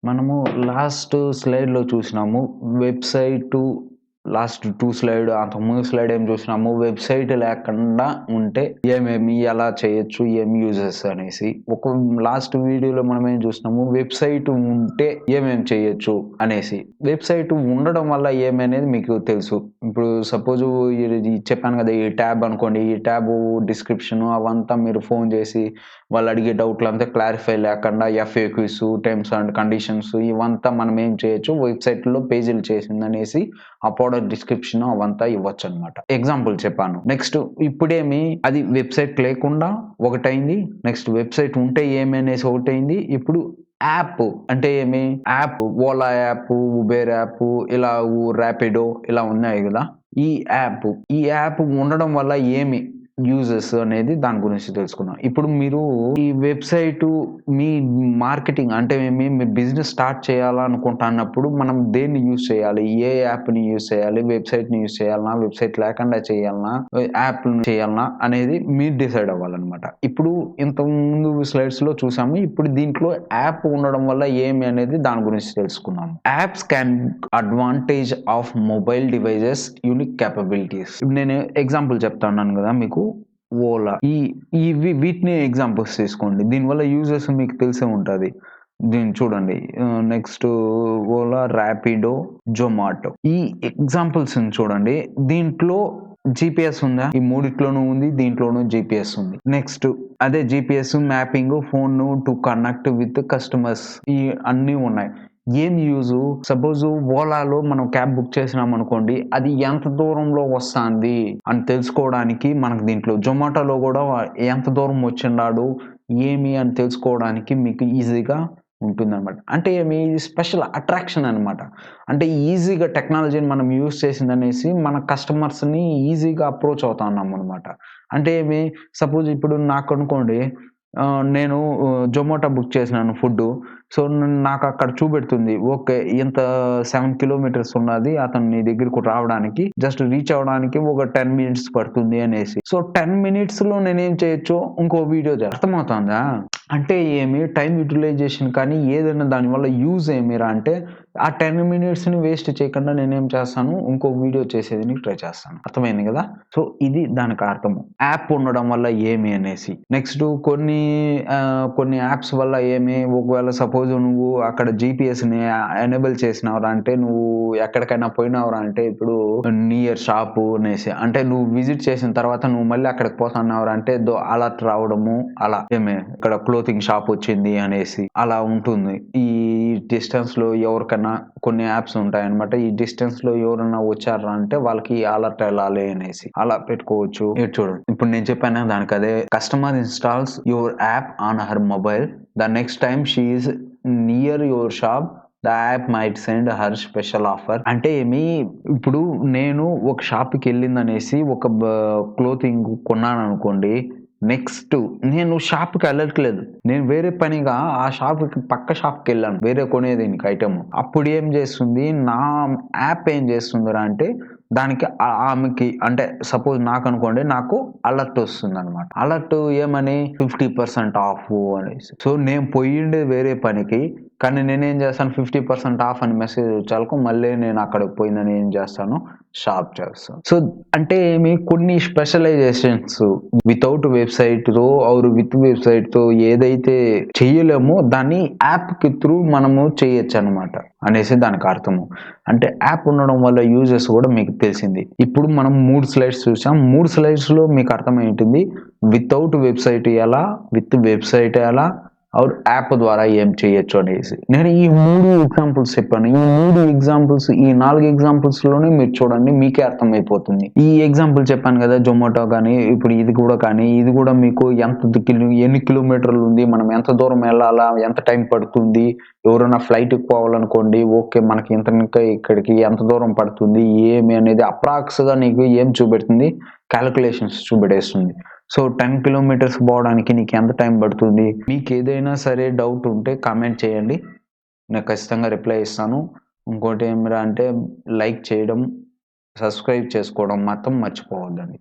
మనము లాస్ట్ స్లైడ్‌లో చూసినాము. వెబ్‌సైటు లాస్ట్ 2 స్లైడ్ అంతకుముందు స్లైడ్ ఏం చూసినాము. వెబ్‌సైట్ లేకుండా ఉంటే ఎలా చేయొచ్చు? ఏం యూజెస్ అనేసి. లాస్ట్ వీడియోలో మనం ఏం చూసినాము. వెబ్‌సైట్ ఉంటే ఏమేం చేయొచ్చు అనేసి. వెబ్‌సైట్ ఉండడం వల్ల ఏమనేది మీకు తెలుసు. ఇప్పుడు సపోజు ఇది చెప్పాను కదా! ఈ ట్యాబ్ అనుకోండి. ఈ ట్యాబు డిస్క్రిప్షన్ అవంతా మీరు ఫోన్ చేసి వాళ్ళు అడిగే డౌట్‌లంతా క్లారిఫై లేకుండా ఎఫ్ఏక్యూస్, టర్మ్స్ అండ్ కండిషన్స్ ఇవంతా మనం ఏం చేయొచ్చు వెబ్‌సైట్‌లో పేజీలు చేసిందనేసి ఆ ప్రొడక్ట్ డిస్క్రిప్షన్ అవంతా ఇవ్వొచ్చనమాట. ఎగ్జాంపుల్ చెప్పాను. నెక్స్ట్ ఇప్పుడేమి అది వెబ్‌సైట్ లేకుండా ఒకటైంది. నెక్స్ట్ వెబ్‌సైట్ ఉంటే ఏమి అనేసి ఒకటైంది. ఇప్పుడు యాప్ అంటే ఏమి? App Ola app, Uber app ఇలా ర్యాపిడో ఇలా ఉన్నాయి గదా! ఈ యాప్, ఈ యాప్ ఉండడం వల్ల ఏమి యూజెస్ అనేది దాని గురించి తెలుసుకుందాం. ఇప్పుడు మీరు ఈ వెబ్‌సైటు మీ మార్కెటింగ్ అంటే మీ బిజినెస్ స్టార్ట్ చేయాలనుకుంటున్నప్పుడు మనం దేన్ని యూజ్ చేయాలి? ఏ యాప్‌ని యూజ్ చేయాలి? వెబ్‌సైట్‌ని యూజ్ చేయాలనా? వెబ్‌సైట్ లేకుండా చేయాలనా? యాప్‌ని చేయాలనా? అనేది మీరు డిసైడ్ అవ్వాలన్నమాట. ఇప్పుడు ఇంతకుముందు స్లైడ్స్‌లో చూసాము. ఇప్పుడు దీంట్లో యాప్ ఉండడం వల్ల ఏమి అనేది దాని గురించి తెలుసుకుందాం. Apps can advantage of mobile devices unique capabilities. నేను ఎగ్జాంపుల్ చెప్తున్నాను గదా! మీకు ఓలా. వీటిని ఎగ్జాంపుల్స్ తీసుకోండి. దీనివల్ల యూజెస్ మీకు తెలిసే ఉంటది. దీన్ని చూడండి. నెక్స్ట్ ఓలా, ర్యాపిడో, జొమాటో. ఈ ఎగ్జాంపుల్స్‌ని చూడండి. దీంట్లో జీపీఎస్ ఉందా? ఈ మూడిట్లోనూ ఉంది. దీంట్లోనూ జీపీఎస్ ఉంది. నెక్స్ట్ అదే GPS, mapping, phone to connect with customers ఈ అన్నీ ఉన్నాయి. ఏం యూజు? సపోజ్ ఓలాలో మనం క్యాబ్ బుక్ చేసినామనుకోండి. అది ఎంత దూరంలో వస్తాంది అని తెలుసుకోవడానికి మనకు దీంట్లో జొమాటోలో గూడా ఎంత దూరం వచ్చిండాడు, ఏమి అని తెలుసుకోవడానికి మీకు ఈజీగా ఉంటుందనమాట. అంటే స్పెషల్ అట్రాక్షన్ అనమాట. అంటే ఈజీగా టెక్నాలజీని మనం యూజ్ చేసిందనేసి మన కస్టమర్స్‌ని ఈజీగా అప్రోచ్ అవుతా ఉన్నామనమాట. అంటే సపోజ్ ఇప్పుడు నాకనుకోండి నేను జొమాటో బుక్ చేసినాను ఫుడ్డు. సో, నాకక్కడ చూపెడుతుంది. ఓకే. ఇంత 7 కిలోమీటర్స్ ఉన్నది. అతను నీ దగ్గరకు రావడానికి. జస్ట్ రీచ్ అవ్వడానికి ఒక 10 మినిట్స్ పడుతుంది అనేసి. సో, 10 మినిట్స్‌లో నేనేం చేయొచ్చు? ఇంకో వీడియో అర్థమవుతుందా? అంటే టైమ్ యుటిలైజేషన్ కానీ ఏదైనా దానివల్ల యూజ్ ఏమిరా అంటే, ఆ 10 మినిట్స్‌ని వేస్ట్ చేయకుండా నేనేం చేస్తాను? ఇంకో వీడియో చేసేదానికి ట్రై చేస్తాను. అర్థమైంది గదా! సో, ఇది దానికి అర్థము. యాప్ ఉండడం వల్ల ఏమి అనేసి. నెక్స్ట్ కొన్ని యాప్స్ వల్ల ఒకవేళ సపోజ్ నువ్వు అక్కడ జీపీఎస్‌ని ఎనేబుల్ చేసినావురా అంటే, నువ్వు ఎక్కడికైనా పోయినావురా అంటే, ఇప్పుడు నియర్ షాపు అనేసి అంటే నువ్వు విజిట్ చేసిన తర్వాత నువ్వు మళ్ళీ అక్కడికి పోతున్నావురా అంటే, అలర్ట్ రావడము అలా. ఇక్కడ క్లోతింగ్ షాప్ వచ్చింది అనేసి అలా ఉంటుంది. ఈ డిస్టెన్స్‌లో ఎవరికన్నా కొన్ని యాప్స్ ఉంటాయన్నమాట. ఈ డిస్టెన్స్‌లో ఎవరన్నా వచ్చార్రా అంటే వాళ్ళకి అలర్ట్ ఎళ్ళాలి అనేసి అలా పెట్టుకోవచ్చు. ఇది చూడండి. ఇప్పుడు నేను చెప్పానా దానికదే. Customer installs your app on her mobile. The next time she is near your shop the app might send her special offer. అంటే ఇప్పుడు నేను ఒక షాప్‌కెళ్ళిందనేసి ఒక క్లోతింగ్ కొన్నాననుకోండి. నెక్స్ట్ నేను షాప్‌కి ఎళ్ళట్లేదు. నేను వేరే పనిగా ఆ షాప్‌కి పక్క షాప్‌కెళ్ళాను. వేరే కొనేదానికి ఐటెము. అప్పుడు ఏం చేస్తుంది నా యాప్ ఏం చేస్తుందిరా అంటే దానికి ఆమెకి అంటే సపోజ్ నాకనుకోండి నాకు అలర్ట్ వస్తుందనమాట. అలర్ట్ ఏమని 50% ఆఫ్ అనేసి. సో, నేను పోయిండేది వేరే పనికి. కానీ నేనేం చేస్తాను 50% ఆఫ్ అని మెసేజ్ వచ్చాలకు మళ్ళీ నేను అక్కడికి పోయిందని ఏం చేస్తాను షాప్ చేస్తాను. సో, అంటే కొన్ని స్పెషలైజేషన్స్ వితౌట్ వెబ్‌సైట్‌తో ఆర్ విత్ వెబ్‌సైట్‌తో ఏదైతే చేయలేమో దాన్ని యాప్‌కి త్రూ మనము చేయొచ్చనమాట అనేసి దానికి అర్థము. అంటే యాప్ ఉండడం వల్ల యూజెస్ కూడా మీకు తెలిసింది. ఇప్పుడు మనం 3 స్లైడ్స్ చూసాం. 3 స్లైడ్స్‌లో మీకు అర్థమైంటుంది. వితౌట్ వెబ్‌సైట్ ఎలా? విత్ వెబ్‌సైట్ ఎలా? ఆర్ యాప్ ద్వారా ఏం చేయొచ్చు అనేసి. నేను ఈ 3 ఎగ్జాంపుల్స్ చెప్పాను. ఈ 3 ఎగ్జాంపుల్స్ ఈ 4 ఎగ్జాంపుల్స్‌లోనే మీరు చూడండి మీకే అర్థమైపోతుంది. ఈ ఎగ్జాంపుల్ చెప్పాను కదా! జొమాటో గాని, ఇప్పుడు ఇది కూడా మీకు ఎన్ని కిలోమీటర్లు ఉంది? మనం ఎంత దూరం ఎళ్ళాలా? ఎంత టైం పడుతుంది? ఎవరైనా ఫ్లైట్‌కి పోవాలనుకోండి. ఓకే. మనకి ఇంకా ఇక్కడికి ఎంత దూరం పడుతుంది? అనేది అప్రాక్స్‌గా నీకు ఏం చూపెడుతుంది? కాలిక్యులేషన్స్ చూపెట్టేస్తుంది. సో, 10 కిలోమీటర్స్ పోవడానికి నీకు ఎంత టైం పడుతుంది? మీకేదైనా సరే డౌట్ ఉంటే కామెంట్ చేయండి. నేను ఖచ్చితంగా రిప్లై ఇస్తాను. ఇంకోటి ఏమిరా అంటే లైక్ చేయడం, సబ్స్క్రైబ్ చేసుకోవడం మాత్రం మర్చిపోవద్దండి.